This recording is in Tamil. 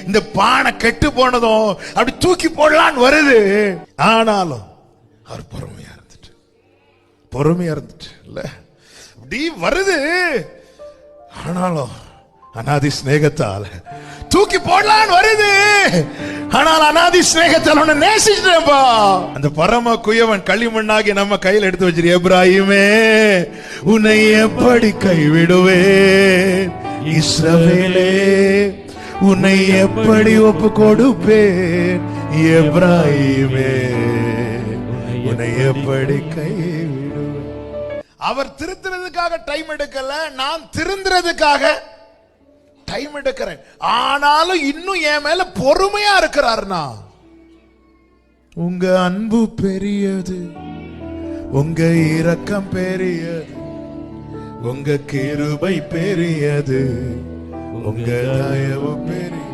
இந்த பானை கெட்டு போனதும் அப்படி தூக்கி போடலான்னு வருது. ஆனாலும் அவர் பொறுமையா இருந்துட்டு இல்ல அப்படி வருது. ஆனாலும் அநாதி ஸ்நேகத்தால தூக்கி போடலான்னு வருது. ஆனால் அநாதி ஸ்நேகத்தால் உன்னை நேசிச்சிட்டேன்பா. அந்த பரம குயவன் களிமண்ணாகி நம்ம கையில் எடுத்து வச்சிரு. எப்ராஹிமே உன்னை எப்படி கைவிடுவேன், இஸ்ரவேலே உன்னை எப்படி ஒப்பு கொடுப்பேன், எப்ராஹிமே உன்னை எப்படி கைவிடுவேன். அவர் திருத்துறதுக்காக டைம் எடுக்கல, நான் திருந்துறதுக்காக டைம் எடுக்கிறேன். ஆனாலும் இன்னும் என் மேல பொறுமையா இருக்கிறார்னா, உங்க அன்பு பெரியது, உங்க இரக்கம் பெரியது, உங்க கிருபை பெரியது, உங்க தயவு பெரியது.